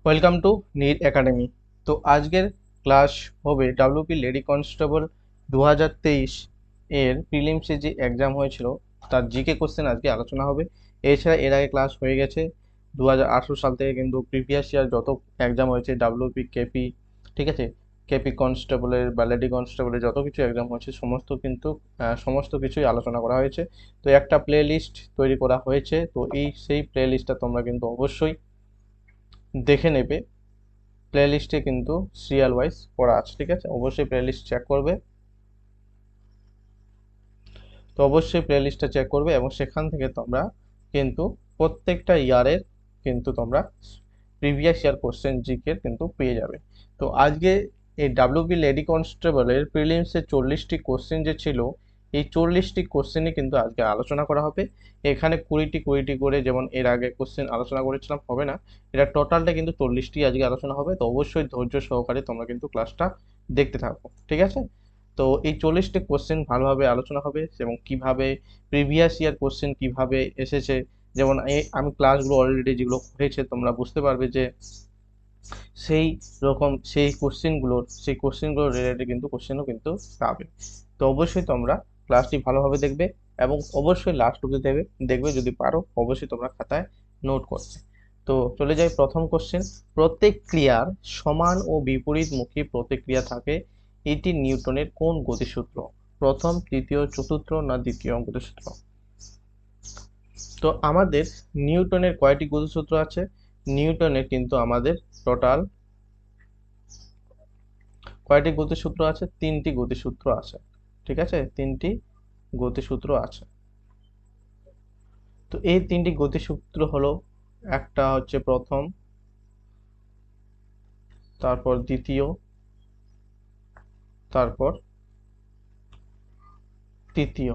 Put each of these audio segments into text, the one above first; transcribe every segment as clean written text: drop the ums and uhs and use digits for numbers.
Welcome to NEET academy. তো আজকের class হবে ডাব্লিউপি লেডি কনস্টেবল 2023 এর প্রিলিমসে যে এক্সাম হয়েছিল তার জিকে কোশ্চেন আজকে আলোচনা হবে। এছাড়া এর আগে ক্লাস হয়ে গেছে 2018 সাল থেকে, কিন্তু প্রিভিয়াস ইয়ার যত এক্সাম হয়েছে ডাব্লিউপি কেপি, ঠিক আছে, কেপি কনস্টেবলের বা লেডি কনস্টেবলের যত কিছু এক্সাম হয়েছে সমস্ত কিছুই আলোচনা করা হয়েছে। তো একটা প্লে লিস্ট তৈরি করা হয়েছে, তো সেই প্লে লিস্টটা তোমরা কিন্তু অবশ্যই দেখে নেবে। প্লে লিস্টে কিন্তু সিরিয়াল ওয়াইজ করা আছে, ঠিক আছে, অবশ্যই প্লে লিস্ট চেক করবে। তো অবশ্যই প্লে লিস্টটা চেক করবে এবং সেখান থেকে তোমরা কিন্তু প্রত্যেকটা ইয়ারের কিন্তু তোমরা প্রিভিয়াস ইয়ার কোশ্চেন জিকে কিন্তু পেয়ে যাবে। তো আজকে এই ডাব্লিউবি লেডি কনস্টেবলের প্রিলিমসের 40টি কোশ্চেন যে ছিল, এই 40টি কোশ্চেনই কিন্তু আজকে আলোচনা করা হবে। এখানে কুড়িটি করে যেমন এর আগে কোশ্চেন আলোচনা করেছিলাম হবে না, এটা টোটালটা কিন্তু 40টি আজকে আলোচনা হবে। তো অবশ্যই ধৈর্য সহকারে তোমরা কিন্তু ক্লাসটা দেখতে থাকো, ঠিক আছে। তো এই 40টি কোশ্চেন ভালোভাবে আলোচনা হবে এবং কিভাবে প্রিভিয়াস ইয়ার কোশ্চেন কিভাবে এসেছে, যেমন আমি ক্লাসগুলো অলরেডি যেগুলো হয়েছে তোমরা বুঝতে পারবে যে সেই রকম সেই কোশ্চেনগুলো রিলেটেড কিন্তু কোশ্চেনও কিন্তু পাবে। তো অবশ্যই তোমরা ক্লাসটি ভালোভাবে দেখবে এবং অবশ্যই লাস্ট অবধি দেখবে যদি পারো অবশ্যই তোমরা খাতায় নোট করবে। তো চলে যাই প্রথম কোশ্চেন। প্রত্যেক ক্রিয়ার সমান ও বিপরীতমুখী প্রতিক্রিয়া থাকে, এটি নিউটনের কোন গতিসূত্র? প্রথম, তৃতীয়, চতুর্থ না দ্বিতীয় গতিসূত্র? তো আমাদের নিউটনের কয়টি গতিসূত্র আছে? নিউটনের কিন্তু আমাদের টোটাল কয়টি গতিসূত্র আছে? তিনটি গতিসূত্র আছে, ঠিক আছে, তিনটি গতিসূত্র আছে। তো এই তিনটি গতিসূত্র হলো, একটা হচ্ছে প্রথম, তারপর দ্বিতীয়, তারপর তৃতীয়।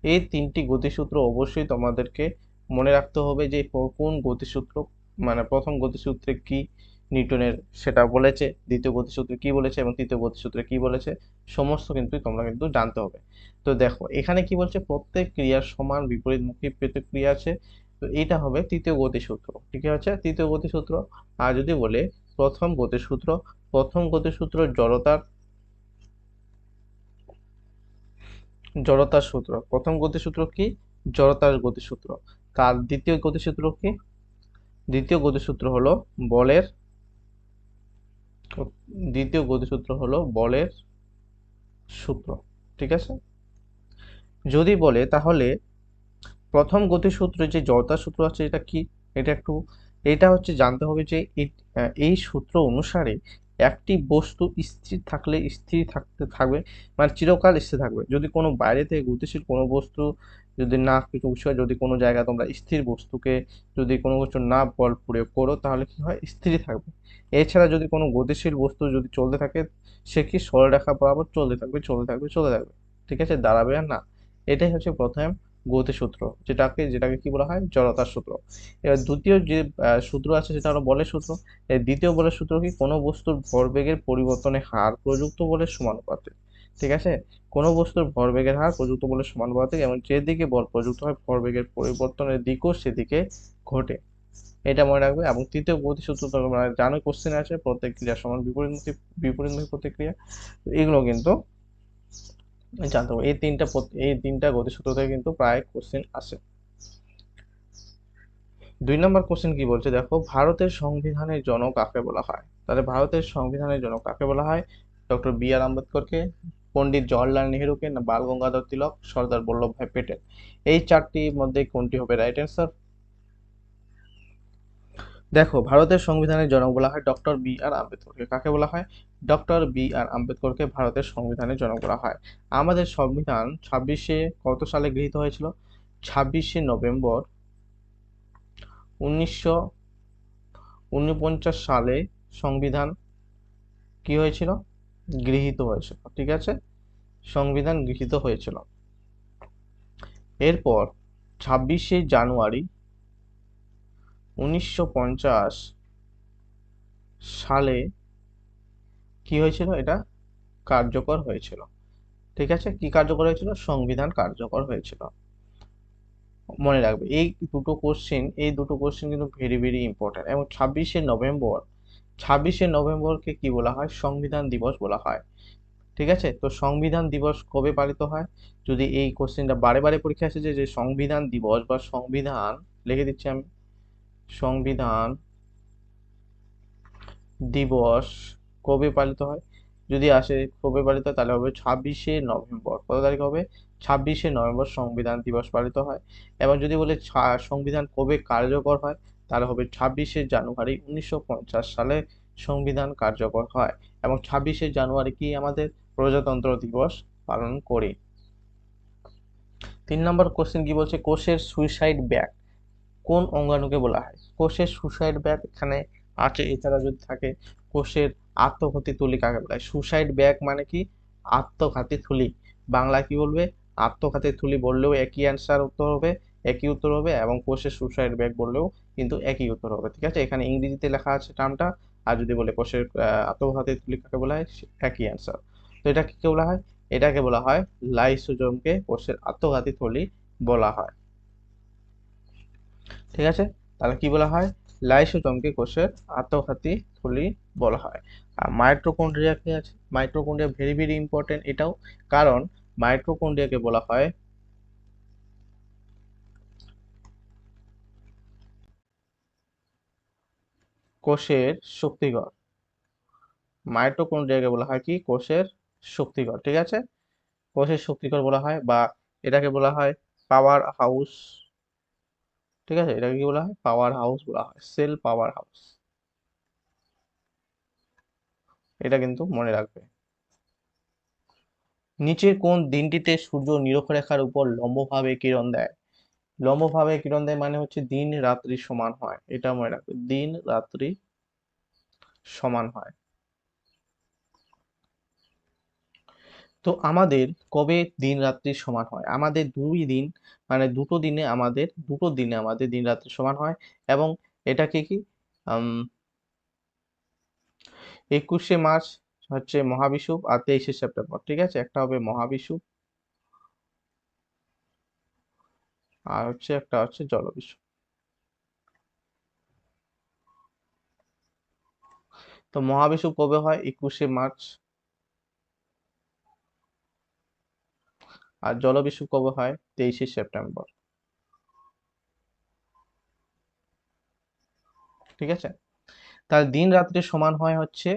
এই তিনটি গতিসূত্র অবশ্যই তোমাদেরকে মনে রাখতে হবে যে কোন গতিসূত্র, মানে প্রথম গতিসূত্রে কি নিউটনের সেটা বলেছে, দ্বিতীয় গতিসূত্রে কি বলেছে এবং তৃতীয় গতিসূত্রে কি বলেছে, সমস্ত কিন্তু তোমরা কিন্তু জানতে হবে। তো দেখো এখানে কি বলছে, প্রত্যেক ক্রিয়ার সমান বিপরীতমুখী প্রতিক্রিয়া আছে। তো এটা হবে তৃতীয় গতিসূত্র, ঠিক আছে, তৃতীয় গতিসূত্র। আর যদি বলে প্রথম গতিসূত্র জড়তার সূত্র। প্রথম গতিসূত্র কি? জড়তার গতিসূত্র। তার দ্বিতীয় গতিসূত্র কি? দ্বিতীয় গতিসূত্র হলো বলের দ্বিতীয় গতিসূত্র হলো বলের সূত্র, ঠিক আছে। যদি বলে তাহলে প্রথম গতিসূত্রে যে জড়তার সূত্র আছে এটা কি, এটা হচ্ছে জানতে হবে যে এই সূত্র অনুসারে একটি বস্তু স্থির থাকলে স্থির থাকবে, মানে চিরকাল স্থির থাকবে। যদি কোনো বাইরে থেকে গতিশীল কোনো বস্তু যদি না কিছু বিষয়, যদি কোনো জায়গায় তোমরা স্থির বস্তুকে যদি কোনো কিছু না বল প্রয়োগ করো তাহলে কি হয়? স্থিরই থাকবে। এছাড়া যদি কোনো গতিশীল বস্তু যদি চলতে থাকে, সে কি সরলরেখা বরাবর চলতে থাকবে, ঠিক আছে, দাঁড়াবে আর না। এটাই হচ্ছে প্রথম গতিসূত্র, যেটাকে কি বলা হয়? জড়তার সূত্র। এবার দ্বিতীয় যে সূত্র আছে সেটা হলো বলের সূত্র। এই দ্বিতীয় বলের সূত্র কি? কোনো বস্তুর ভরবেগের পরিবর্তনের হার প্রযুক্ত বলের সমানুপাতিক, ঠিক আছে, কোনো বস্তুর ভরবেগের হার প্রযুক্ত বলের সমানুপাতিক এবং যেদিকে বল প্রযুক্ত হয় ভরবেগের পরিবর্তনের দিকও সেদিকে ঘটে, এটা মনে রাখবে। এবং তৃতীয় গতিসূত্র তোমরা জানো, কোশ্চেন আছে প্রত্যেক ক্রিয়া সমান বিপরীতমুখী প্রতিক্রিয়া। তো এগুলো কিন্তু জানতে হবে। এই তিনটা গতিসূত্র থেকে কিন্তু প্রায় কোশ্চেন আসে। 2 নম্বর কোশ্চেন কি বলছে দেখো, ভারতের সংবিধানের জনক কাকে বলা হয়? তাহলে ভারতের সংবিধানের জনক কাকে বলা হয়? ডক্টর বি আর আম্বেদকরকে, পণ্ডিত জওহরলাল নেহেরুকে, না বাল গঙ্গাধর তিলক, সর্দার বল্লভভাই প্যাটেল? এই চারটির মধ্যে কোনটি হবে রাইট অ্যান্সার? দেখো ভারতের সংবিধানের জনক বলা হয় ডক্টর বি আর আম্বেদকরকে। কাকে বলা হয়? ডক্টর বি আর আম্বেদকরকে ভারতের সংবিধানের জনক বলা হয়। আমাদের সংবিধান কত সালে গৃহীত হয়েছিল? 26শে নভেম্বর 1949 সালে সংবিধান কি হয়েছিল? গৃহীত হয়েছিল, ঠিক আছে, সংবিধান গৃহীত হয়েছিল। এরপর 26শে জানুয়ারি 1950 সালে কি হয়েছিল? এটা কার্যকর হয়েছিল, ঠিক আছে। কি কার্যকর হয়েছিল? সংবিধান কার্যকর হয়েছিল। মনে রাখবে এই দুটো কোশ্চেন কিন্তু ভেরি ভেরি ইম্পর্টেন্ট। এবং 26শে নভেম্বরকে কি বলা হয়? সংবিধান দিবস বলা হয়। ঠিক আছে, তো সংবিধান দিবস কবে পালিত হয়? যদি এই কোশ্চেনটা বারে বারে পরীক্ষা এসেছে যে সংবিধান দিবস বা সংবিধান, লিখে দিচ্ছি আমি, সংবিধান দিবস কবে পালিত হয়, যদি আসে কবে পালিত হয় তাহলে হবে 26শে নভেম্বর। কত তারিখ হবে? 26শে নভেম্বর সংবিধান দিবস পালিত হয়। এবং যদি বলে সংবিধান কবে কার্যকর হয়, তাহলে হবে 26শে জানুয়ারি 1950 সালে সংবিধান কার্যকর হয়। এবং 26শে জানুয়ারি কি আমাদের প্রজাতন্ত্র দিবস পালন করি। 3 নম্বর কোশ্চেন কি বলছে? কোষের সুইসাইড ব্যাগ কোন অঙ্গাণুকে বলা হয়? কোষের সুসাইড ব্যাগ এখানে আছে, এছাড়া যদি থাকে কোষের আত্মঘাতী থলি কাকে বলা হয়? সুসাইড ব্যাগ মানে কি? আত্মঘাতী থলি। বাংলা কি বলবে? আত্মঘাতী থলি বললেও একই অ্যান্সার উত্তর হবে, একই উত্তর হবে। এবং কোষের সুসাইড ব্যাগ বললেও কিন্তু একই উত্তর হবে। ঠিক আছে, এখানে ইংরেজিতে লেখা আছে টার্মটা, আর যদি বলে কোষের আত্মঘাতী থলি কাকে বলা হয়, একই অ্যান্সার। তো এটা কি বলা হয়? এটাকে বলা হয় লাইসোজোমকে কোষের আত্মঘাতী থলি বলা হয়। ঠিক আছে, তাহলে কি বলা হয়? লাইসোজোমকে কোষের আত্মঘাতী থলি বলা হয়। আর মাইটোকন্ড্রিয়া কি আছে? মাইটোকন্ড্রিয়া ভেরি ভেরি ইম্পর্টেন্ট এটাও, কারণ মাইটোকন্ড্রিয়াকে বলা হয় কোষের শক্তিঘর। মাইটোকন্ড্রিয়াকে বলা হয় কি? কোষের শক্তিঘর। ঠিক আছে, কোষের শক্তিঘর বলা হয়, বা এটাকে বলা হয় পাওয়ার হাউস। ঠিক আছে, এটাকে কি বলা হয়? পাওয়ার হাউস বলা হয়, সেল পাওয়ার হাউস। এটা কিন্তু মনে রাখবে। নিচের কোন দিনটিতে সূর্য নিরক্ষরেখার উপর লম্বভাবে কিরণ দেয়? লম্বভাবে কিরণ দেয় মানে হচ্ছে দিন রাত্রি সমান হয়, এটা মনে রাখবে, দিন রাত্রি সমান হয়। তো আমাদের কবে দিন রাত্রি সমান হয়? আমাদের 2 দিন, মানে দুটো দিনে আমাদের দিন রাত্রি সমান হয়। এবং এটাকে কি 21শে মার্চ হচ্ছে মহাবিষুব, আর 23শে সেপ্টেম্বর। ঠিক আছে, একটা হবে মহাবিষুব আর একটা হচ্ছে জলবিষুব। তো মহাবিষুব কবে হয়? 21শে মার্চ। আর জলবিষুব কবে হয়? 23শে সেপ্টেম্বর। ঠিক আছে, তাহলে দিন রাত্রি সমান হয় হচ্ছে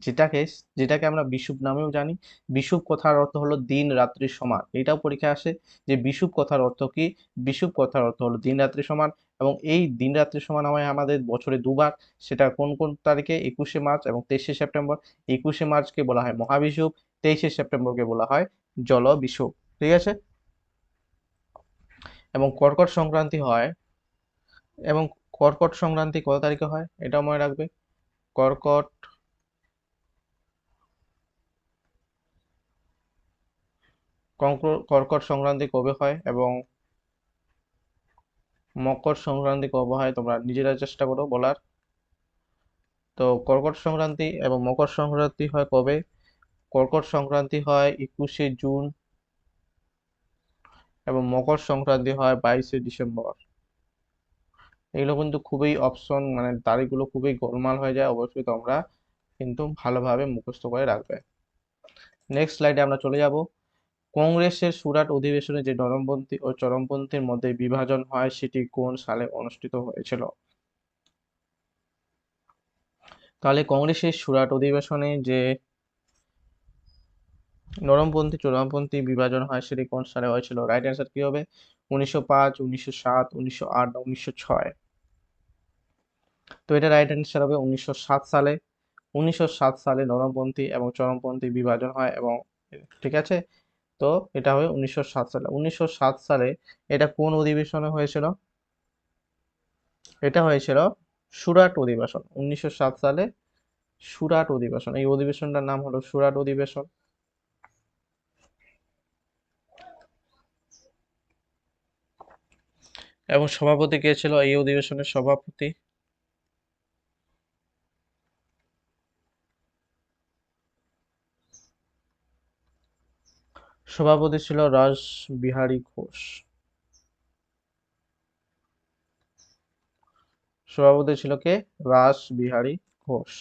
যেটাকে যেটাকে আমরা বিষুব নামেও জানি। বিষুব কথার অর্থ হলো দিন রাত্রি সমান, এটাও পরীক্ষায় আসে যে বিষুব কথার অর্থ কি? বিষুব কথার অর্থ হলো দিন রাত্রি সমান। এবং এই দিন রাত্রি সমান হয় আমাদের বছরে দুবার। সেটা কোন কোন তারিখে? 21শে মার্চ এবং 23শে সেপ্টেম্বর। 21শে মার্চকে বলা হয় মহাবিষুব, 23শে সেপ্টেম্বরকে বলা হয় জল বিষুব। ঠিক আছে, এবং কর্কট সংক্রান্তি হয়, এবং কর্কট সংক্রান্তি কত তারিখে হয় এটাও মনে রাখবে। কর্কট কর্কট সংক্রান্তি কবে হয় এবং মকর সংক্রান্তি কবে হয়, তোমরা নিজেরা চেষ্টা করো বলার। তো কর্কট সংক্রান্তি এবং মকর সংক্রান্তি হয় কবে? কর্কট সংক্রান্তি হয় 21শে জুন, এবং মকর সংক্রান্তি হয় 22শে ডিসেম্বর। এগুলো কিন্তু খুবই অপশন, মানে তারিখগুলো খুবই গোলমাল হয়ে যায়, অবশ্যই তোমরা কিন্তু ভালোভাবে মুখস্থ করে রাখবে। নেক্সট স্লাইডে আমরা চলে যাব। কংগ্রেসের সুরাট অধিবেশনে যে নরমপন্থী ও চরমপন্থীর মধ্যে বিভাজন হয় সেটি কোন সালে অনুষ্ঠিত হয়েছিল? তাহলে কংগ্রেসের সুরাট অধিবেশনে যে নরমপন্থী চরমপন্থী বিভাজন হয় সেটি কোন সালে হয়েছিল? রাইট অ্যান্সার কি হবে? 1905, 1907, 1908 বা 1906। তো এটা রাইট অ্যান্সার হবে 1907 সালে। 1907 সালে নরমপন্থী এবং চরমপন্থী বিভাজন হয়। এবং ঠিক আছে, তো এটা হবে 1907 সালে। 1907 সালে এটা কোন অধিবেশনে হয়েছিল? এটা হয়েছিল সুরাট অধিবেশন। 1907 সালে সুরাট অধিবেশন, এই অধিবেশনটার নাম হলো সুরাট অধিবেশন। এবং সভাপতি কে ছিল এই অধিবেশনের সভাপতি? সভাপতি ছিল রাসবিহারী ঘোষ। সভাপতি ছিল কে? রাসবিহারী ঘোষ।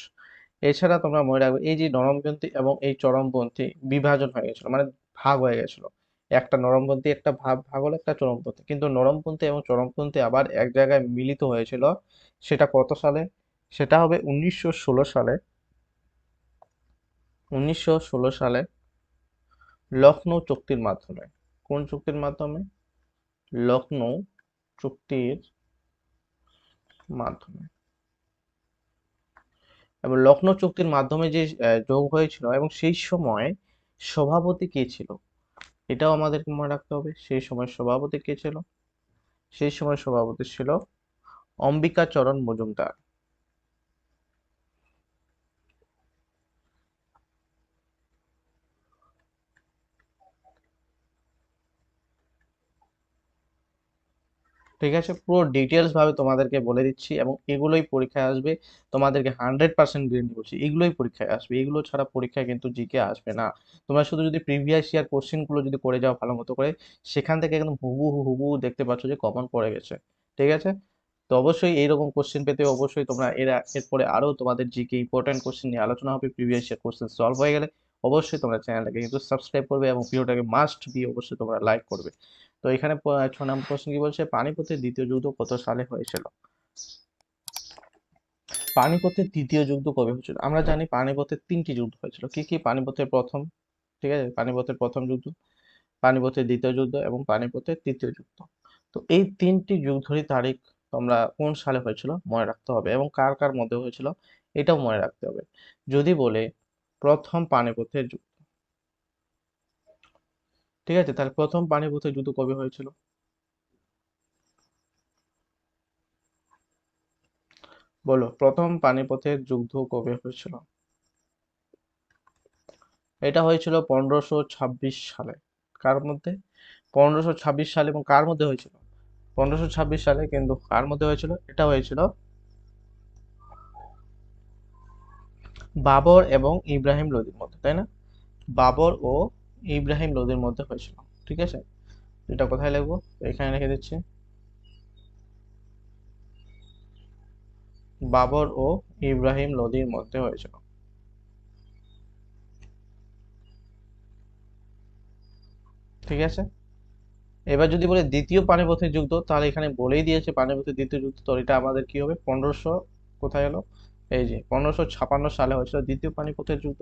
এছাড়া তোমরা মনে রাখবে এই যে নরমপন্থী এবং এই চরমপন্থী বিভাজন হয়ে গেছিল, মানে ভাগ হয়ে গেছিল। একটা নরমপন্থী একটা ভাগ হলো, একটা চরমপন্থী, কিন্তু নরমপন্থী এবং চরমপন্থী আবার এক জায়গায় মিলিত হয়েছিল। সেটা কত সালে? সেটা হবে 1916 সালে। 1916 সালে লখনৌ চুক্তির মাধ্যমে। কোন চুক্তির মাধ্যমে? লখনৌ চুক্তির মাধ্যমে। এবং লখনৌ চুক্তির মাধ্যমে যে যোগ হয়েছিল, এবং সেই সময় সভাপতি কে ছিল এটাও আমাদেরকে মনে রাখতে হবে। সেই সময় সভাপতি কে ছিল? সেই সময় সভাপতি ছিল অম্বিকাচরণ মজুমদার। ঠিক আছে, পুরো ডিটেলস ভাবে তোমাদেরকে বলে দিচ্ছি, এবং এগুলোই পরীক্ষায় আসবে। তোমাদেরকে 100% গ্যারেন্টি করছি এগুলোই পরীক্ষায় আসবে। এগুলো ছাড়া পরীক্ষায় কিন্তু জিকে আসবে না। তোমরা শুধু যদি প্রিভিয়াস ইয়ার কোশ্চেন গুলো যদি করে যাও ভালো মতো করে, সেখান থেকে একদম হুবহু হুবহু দেখতে পাচ্ছ যে কমন পড়ে গেছে। ঠিক আছে, তো অবশ্যই এইরকম কোশ্চেন পেতে অবশ্যই তোমরা এরপরে আরো তোমাদের জিকে ইম্পর্টেন্ট কোশ্চেন নিয়ে আলোচনা হবে। প্রিভিয়াস ইয়ার কোশ্চেন সলভ হয়ে গেলে অবশ্যই তোমরা চ্যানেলটাকে কিন্তু সাবস্ক্রাইব করবে, এবং ভিডিওটাকে মাস্ট বি অবশ্যই তোমরা লাইক করবে। তো এখানে 6 নম্বর প্রশ্ন কি বলছে? পানিপথের দ্বিতীয় যুদ্ধ কত সালে হয়েছিল? পানিপথের দ্বিতীয় যুদ্ধ কবে হয়েছিল? আমরা জানি পানিপথের 3টি যুদ্ধ হয়েছিল। কি কি? পানিপথের প্রথম, ঠিক আছে, পানিপথের প্রথম যুদ্ধ, পানিপথের দ্বিতীয় যুদ্ধ এবং পানিপথের তৃতীয় যুদ্ধ। তো এই 3টি যুদ্ধেরই তারিখ তোমরা কোন সালে হয়েছিল মনে রাখতে হবে, এবং কার কার মধ্যে হয়েছিল এটাও মনে রাখতে হবে। যদি বলে প্রথম পানিপথের যুদ্ধ, ঠিক আছে, তাহলে প্রথম পানিপথের যুদ্ধ কবে হয়েছিল? বলো, প্রথম পানিপথের যুদ্ধ কবে হয়েছিল? এটা হয়েছিল 1526 সালে। কার মধ্যে? 1526 সালে। এবং কার মধ্যে হয়েছিল? 1526 সালে কিন্তু কার মধ্যে হয়েছিল? এটা হয়েছিল বাবর এবং ইব্রাহিম লোদির মধ্যে, তাই না? বাবর ও ইব্রাহিম লোদির মধ্যে হয়েছিল। ঠিক আছে, এটা কোথায় লিখবো? এখানে লিখে দিচ্ছি, বাবর ও ইব্রাহিম লোদির মধ্যে হয়েছিল। ঠিক আছে, এবার যদি বলে দ্বিতীয় পানিপথের যুদ্ধ, তাহলে এখানে বলেই দিয়েছে পানিপথের দ্বিতীয় যুদ্ধ, তো এটা আমাদের কি হবে? 1500, কোথায় গেল? এই যে 1556 সালে হয়েছিল দ্বিতীয় পানিপথের যুদ্ধ।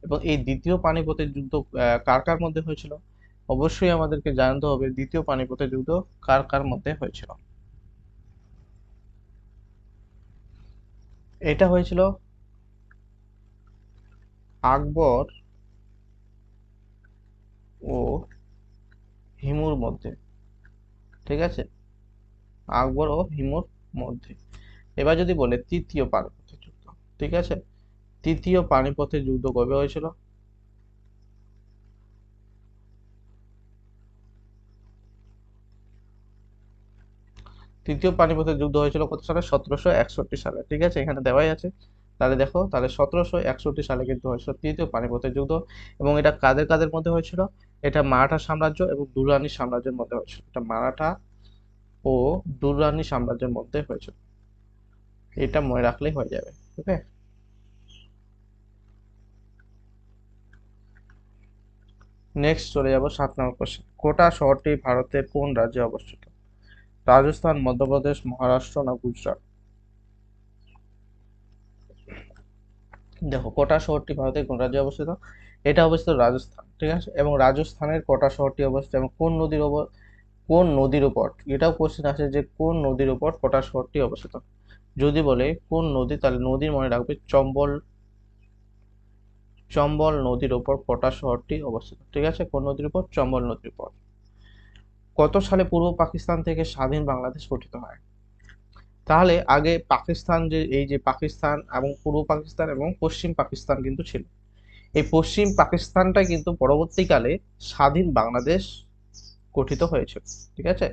এবং এই দ্বিতীয় পানিপথের যুদ্ধ কার কার মধ্যে হয়েছিল? অবশ্যই আমাদেরকে জানতে হবে দ্বিতীয় পানিপথের যুদ্ধ কার কার মধ্যে হয়েছিল। এটা হয়েছিল আকবর ও হিমুর মধ্যে। ঠিক আছে, আকবর ও হিমুর মধ্যে। এবার যদি বলে তৃতীয় পানিপথের যুদ্ধ, ঠিক আছে, তৃতীয় পানিপথের যুদ্ধ কবে হয়েছিল? তৃতীয় পানিপথের যুদ্ধ হয়েছিল কত সালে? 1761 সালে। ঠিক আছে, এখানে দেওয়াই আছে। তাহলে দেখো, তাহলে 1761 সালে কিন্তু হয়েছিল তৃতীয় পানিপথের যুদ্ধ। এবং এটা কাদের কাদের মধ্যে হয়েছিল? এটা মারাঠা সাম্রাজ্য এবং দুররানি সাম্রাজ্যের মধ্যে হয়েছিল। এটা মারাঠা ও দুররানি সাম্রাজ্যের মধ্যে হয়েছিল। এটা মনে রাখলেই হয়ে যাবে। ওকে, নেক্সট চলে যাব 7 নম্বর কোশ্চেন। কোটা শহরটি ভারতের কোন রাজ্যে অবস্থিত? রাজস্থান, মধ্যপ্রদেশ, মহারাষ্ট্র না গুজরাট? দেখো, কোটা শহরটি ভারতের কোন রাজ্যে অবস্থিত? এটা অবস্থিত রাজস্থান। ঠিক আছে, এবং রাজস্থানের কোটা শহরটি অবস্থিত, এবং কোন নদীর উপর? কোন নদীর উপর? এটাও কোশ্চেন আছে যে কোন নদীর উপর কোটা শহরটি অবস্থিত। যদি বলে কোন নদী, তাহলে নদীর মনে রাখবে চম্বল। চম্বল নদীর উপর কোটা শহরটি অবস্থিত। ঠিক আছে, কোন নদীর উপর? চম্বল নদীর উপর। কত সালে পূর্ব পাকিস্তান থেকে স্বাধীন বাংলাদেশ গঠিত হয়? তাহলে আগে পাকিস্তান, যে এই যে পাকিস্তান এবং পূর্ব পাকিস্তান এবং পশ্চিম পাকিস্তান কিন্তু ছিল। এই পশ্চিম পাকিস্তানটা কিন্তু পরবর্তীকালে স্বাধীন বাংলাদেশ গঠিত হয়েছিল। ঠিক আছে,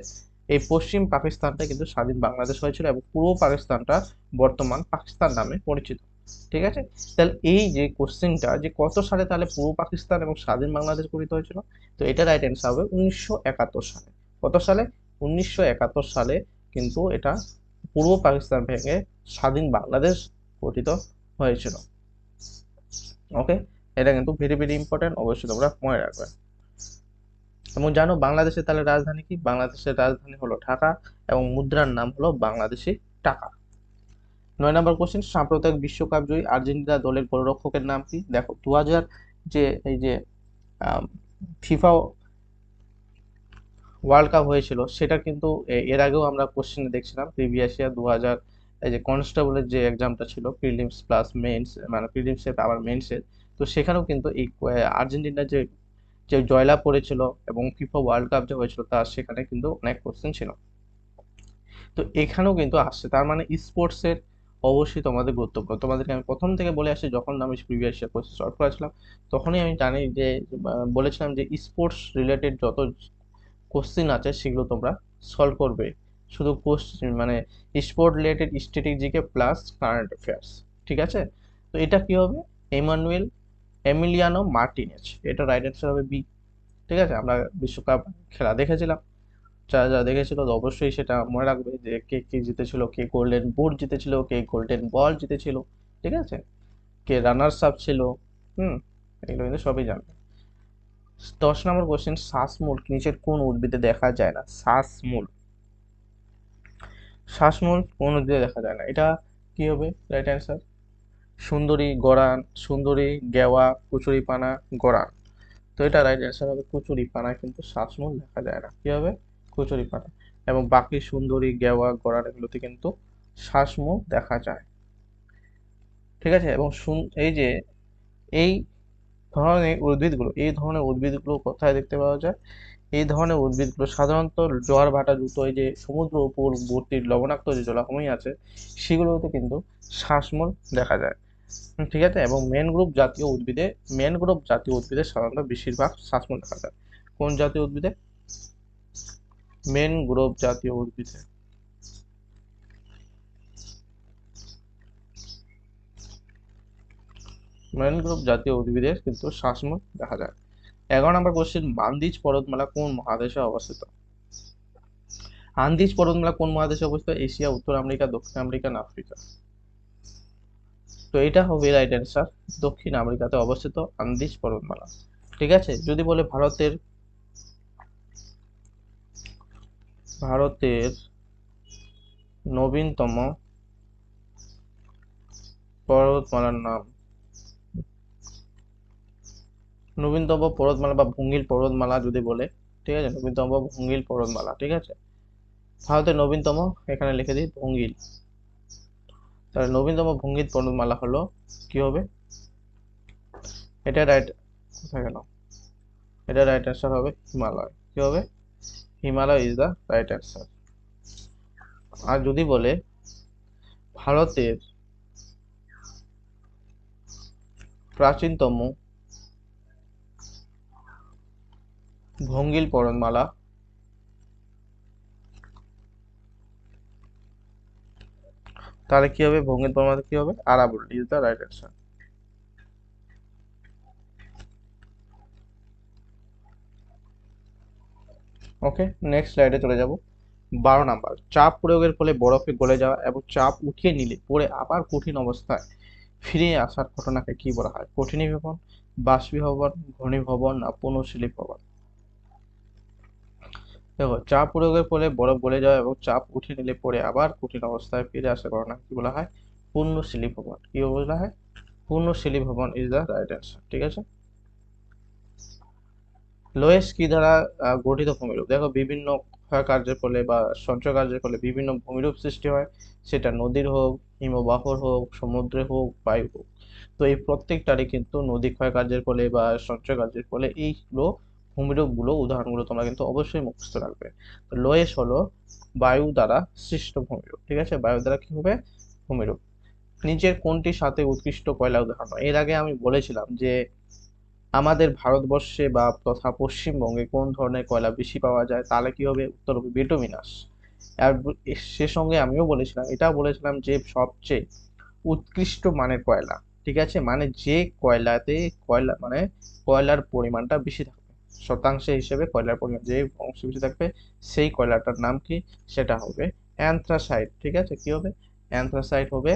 এই পশ্চিম পাকিস্তানটা কিন্তু স্বাধীন বাংলাদেশ হয়েছিল, এবং পূর্ব পাকিস্তানটা বর্তমান পাকিস্তান নামে পরিচিত। ঠিক আছে, তাহলে এই যে কোশ্চেনটা যে কত সালে তাহলে পূর্ব পাকিস্তান এবং স্বাধীন বাংলাদেশ গঠিত হয়েছিল, তো এটা রাইট অ্যান্সার হবে 1971 সালে। কত সালে? 1971 সালে কিন্তু এটা পূর্ব পাকিস্তান ভেঙে স্বাধীন বাংলাদেশ গঠিত হয়েছিল। ওকে, এটা কিন্তু ভেরি ভেরি ইম্পর্টেন্ট, অবশ্যই তোমরা মনে রাখবে। এবং জানো বাংলাদেশের তাহলে রাজধানী কি? বাংলাদেশের রাজধানী হলো ঢাকা এবং মুদ্রার নাম হলো বাংলাদেশি টাকা। 9 নম্বর কোশ্চেন, সাম্প্রতিক বিশ্বকাপ জয়ী আর্জেন্টিনা দলের গোলরক্ষকের নাম কি? দেখো 2000 যে এই যে ফিফা ওয়ার্ল্ড কাপ হয়েছিল সেটা কিন্তু এর আগেও আমরা কোশ্চেনে দেখছিলাম প্রিভিয়াস ইয়ার 2000 এই যে কনস্টেবলের যে এক্সামটা ছিল প্রিলিমস প্লাস মেইনস, মানে প্রিলিমসের আবার মেইনসের, তো সেখানেও কিন্তু এই আর্জেন্টিনা যে যে জয়লাভ করেছিল এবং ফিফা ওয়ার্ল্ড কাপ যে হয়েছিল তার সেখানে কিন্তু অনেক কোশ্চেন ছিল। তো এখানেও কিন্তু আসছে, তার মানে স্পোর্টসের অবশ্যই তোমাদের গুরুত্বপূর্ণ। তোমাদেরকে আমি প্রথম থেকে বলে আসছি, যখন আমি প্রিভিয়াস ইয়ার কোশ্চেন সলভ করেছিলাম তখনই আমি জানি যে বলেছিলাম যে স্পোর্টস রিলেটেড যত কোশ্চেন আছে সেগুলো তোমরা সলভ করবে, শুধু কোশ্চেন মানে স্পোর্ট রিলেটেড স্ট্র্যাটেজিকে প্লাস কারেন্ট অ্যাফেয়ার্স। ঠিক আছে, তো এটা কি হবে? এমানুয়েল এমিলিয়ানো মার্টিনেজ, এটা রাইট অ্যান্সার হবে বি। ঠিক আছে, আমরা বিশ্বকাপ খেলা দেখেছিলাম, যারা যারা দেখেছিল তো অবশ্যই সেটা মনে রাখবে যে কে কে জিতেছিল, কে গোল্ডেন বুট জিতেছিল, কে গোল্ডেন বল জিতেছিল, ঠিক আছে, কে রানার্স আপ ছিল। এগুলো কিন্তু সবই জানবে। 10 নম্বর কোশ্চেন, শ্বাসমূল নিচের কোন উদ্ভিদে দেখা যায় না? শ্বাসমূল, শ্বাসমূল কোন উদ্ভিদে দেখা যায় না? এটা কি হবে রাইট অ্যান্সার? সুন্দরী, গরান, সুন্দরী, গেওয়া, কচুরিপানা, গরান। তো এটা রাইট অ্যান্সার হবে কচুরিপানা, কিন্তু শ্বাসমূল দেখা যায় না। কি হবে? কচুরিপানা। এবং বাকি সুন্দরী, গেওয়া, গরান এগুলোতে কিন্তু শ্বাসমূল দেখা যায়। ঠিক আছে, এবং এই যে এই ধরনের উদ্ভিদগুলো কোথায় দেখতে পাওয়া যায়? এই ধরনের উদ্ভিদগুলো সাধারণত জোয়ার ভাটা দ্রুত এই যে সমুদ্র উপকূলবর্তী লবণাক্ত যে জলাভূমি আছে সেগুলোতে কিন্তু শ্বাসমূল দেখা যায়। ঠিক আছে, এবং ম্যানগ্রোভ জাতীয় উদ্ভিদে সাধারণত বেশিরভাগ শ্বাসমূল দেখা যায়। কোন জাতীয় উদ্ভিদে? ম্যানগ্রোভ জাতীয় উদ্ভিদে। ম্যানগ্রোভ জাতীয় উদ্ভিদের কিন্তু শ্বাসমূল দেখা যায়। 11 নম্বর কোশ্চেন, আন্দিজ পর্বতমালা কোন মহাদেশে অবস্থিত? আন্দিজ পর্বতমালা কোন মহাদেশে অবস্থিত? এশিয়া, উত্তর আমেরিকা, দক্ষিণ আমেরিকা না আফ্রিকা? তো এটা হবে রাইট অ্যান্সার, দক্ষিণ আমেরিকাতে অবস্থিত আন্দিজ পর্বতমালা। ঠিক আছে, যদি বলে ভারতের নবীনতম পর্বতমালার নাম, নবীনতম পর্বতমালা বা ভঙ্গিল পর্বতমালা যদি বলে, ঠিক আছে, নবীনতম ভঙ্গিল পর্বতমালা। ঠিক আছে, ভারতের নবীনতম, এখানে লিখে দিই ভঙ্গিল। তাহলে নবীনতম ভঙ্গিল পর্বতমালা হলো কি হবে? এটা রাইট, কোথায় গেল? এটা রাইট অ্যান্সার হবে হিমালয়। কি হবে? Himalaya is the right answer. আর যদি বলে ভারতের প্রাচীনতম ভঙ্গিল পর্বতমালা, তাহলে কি হবে? ভঙ্গিল পর্বতমালা কি হবে? আরাবল্লী is the right answer. Okay, next স্লাইডে চলে যাব। 12 নাম্বার, চাপ প্রয়োগের ফলে বরফে গলে যাওয়া এবং চাপ উঠিয়ে নিলে পরে আবার কঠিন অবস্থায় ফিরে আসার ঘটনাকে কি বলা হয়? কঠিনীভবন, বাষ্পীভবন, ঘনীভবন না পুনঃশীলীভবন? দেখো, চাপ প্রয়োগের ফলে বরফ গলে যাওয়া এবং চাপ উঠিয়ে নিলে পরে আবার কঠিন অবস্থায় ফিরে আসার ঘটনাকে কি বলা হয়? পুনঃশীলীভবন। কি বলা হয়? পুনঃশীলীভবন ইজ দ্য রাইট অ্যান্সার। ঠিক আছে, লোয়েস কি দ্বারা গঠিত ভূমিরূপ? দেখো, বিভিন্ন ক্ষয় কার্যের ফলে বা সঞ্চয় কার্যের ফলে বিভিন্ন ভূমিরূপ সৃষ্টি হয়, সেটা নদীর হোক, হিমবাহর হোক, সমুদ্রে হোক, বায়ু হোক। তো এই প্রত্যেকটারই কিন্তু নদী ক্ষয় কার্যের ফলে বা সঞ্চয় কার্যের ফলে এইগুলো ভূমিরূপগুলো উদাহরণগুলো তোমরা কিন্তু অবশ্যই মুখস্থ রাখবে। তো লোয়েস হলো বায়ু দ্বারা সৃষ্ট ভূমিরূপ। ঠিক আছে, বায়ু দ্বারা কি হবে? ভূমিরূপ। নিচের কোনটির সাথে উৎকৃষ্ট কয়লা উদাহরণ? এর আগে আমি বলেছিলাম যে আমাদের ভারতবর্ষে বা তথা পশ্চিমবঙ্গে কোন ধরনের কয়লা বেশি পাওয়া যায়, তাহলে কি হবে? উত্তর হবে বিটুমিনাস। আর সে সঙ্গে আমিও বলেছিলাম, এটাও বলেছিলাম যে সবচেয়ে উৎকৃষ্ট মানের কয়লা, ঠিক আছে, মানে যে কয়লাতে কয়লার পরিমাণটা বেশি থাকবে, শতাংশ হিসেবে কয়লার পরিমাণ যে অংশ বেশি থাকবে সেই কয়লাটার নাম কি? সেটা হবে অ্যানথ্রাসাইট, ঠিক আছে, কি হবে, অ্যানথ্রাসাইট হবে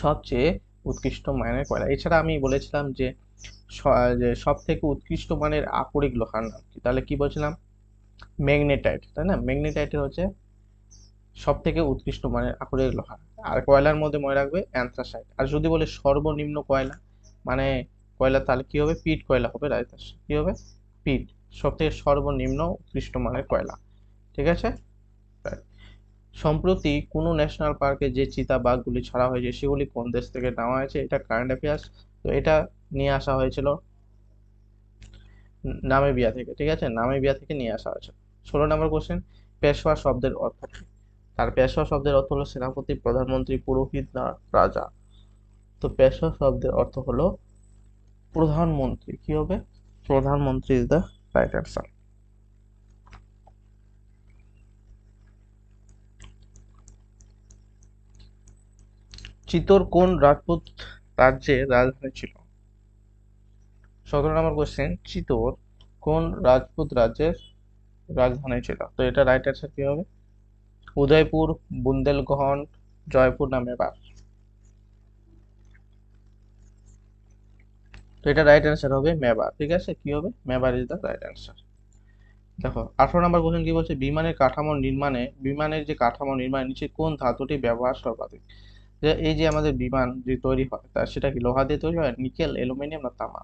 সবচেয়ে উৎকৃষ্ট মানের কয়লা। এছাড়া আমি বলেছিলাম যে সব থেকে উৎকৃষ্ট মানের আকরিক লোহার নাম কি, তাহলে কি বলছিলাম, ম্যাগনেটাইট, তাই না, ম্যাগনেটাইটের হচ্ছে সব থেকে উৎকৃষ্ট মানের আকরিক লোহা। আর কয়লার মধ্যে মনে রাখবে অ্যানথ্রাসাইট। আর যদি বলে সর্বনিম্ন কয়লা মানে কয়লা, তাহলে কি হবে, পিট কয়লা হবে, রাইট, কি হবে, পিট, সব থেকে সর্বনিম্ন উৎকৃষ্ট মানের কয়লা, ঠিক আছে। সম্প্রতি কোন ন্যাশনাল পার্কে যে চিতা বাঘগুলি ছাড়া হয়েছে সেগুলি কোন দেশ থেকে নেওয়া হয়েছে, এটা কারেন্ট অ্যাফেয়ার্স। তো এটা নিয়ে আসা হয়েছিল নামিবিয়া থেকে, ঠিক আছে, নামিবিয়া থেকে নিয়ে আসা হয়েছে। 16 নম্বর কোশ্চেন, পেশওয়া শব্দের অর্থ কি, তার পেশওয়া শব্দের অর্থ হলো সেনাপতি, প্রধানমন্ত্রী, পুরোহিত না রাজা। তো পেশওয়া শব্দের অর্থ হলো প্রধানমন্ত্রী, কি হবে, প্রধানমন্ত্রী is the right answer. Chittor কোন রাজপুত রাজ্যের রাজধানী ছিল। 17 নম্বর কোশ্চেন, চিতোর কোন রাজপুত রাজ্যের রাজধানী ছিল। তো এটা রাইট অ্যান্সার কি হবে, উদয়পুর, বুন্দেলখণ্ড, জয়পুর না মেবার। তো এটা রাইট অ্যান্সার হবে মেবার, ঠিক আছে, কি হবে, মেবার ইজ দ্য রাইট অ্যান্সার। দেখো 18 নম্বর কোশ্চেন কি বলছে, বিমানের যে কাঠামো নির্মাণে নিচে কোন ধাতুটি ব্যবহার সর্বাধিক। যে এই যে আমাদের বিমান যে তৈরি হয় তার সেটা কি লোহা দিয়ে তৈরি হয়, নিকেল, অ্যালুমিনিয়াম না তামা।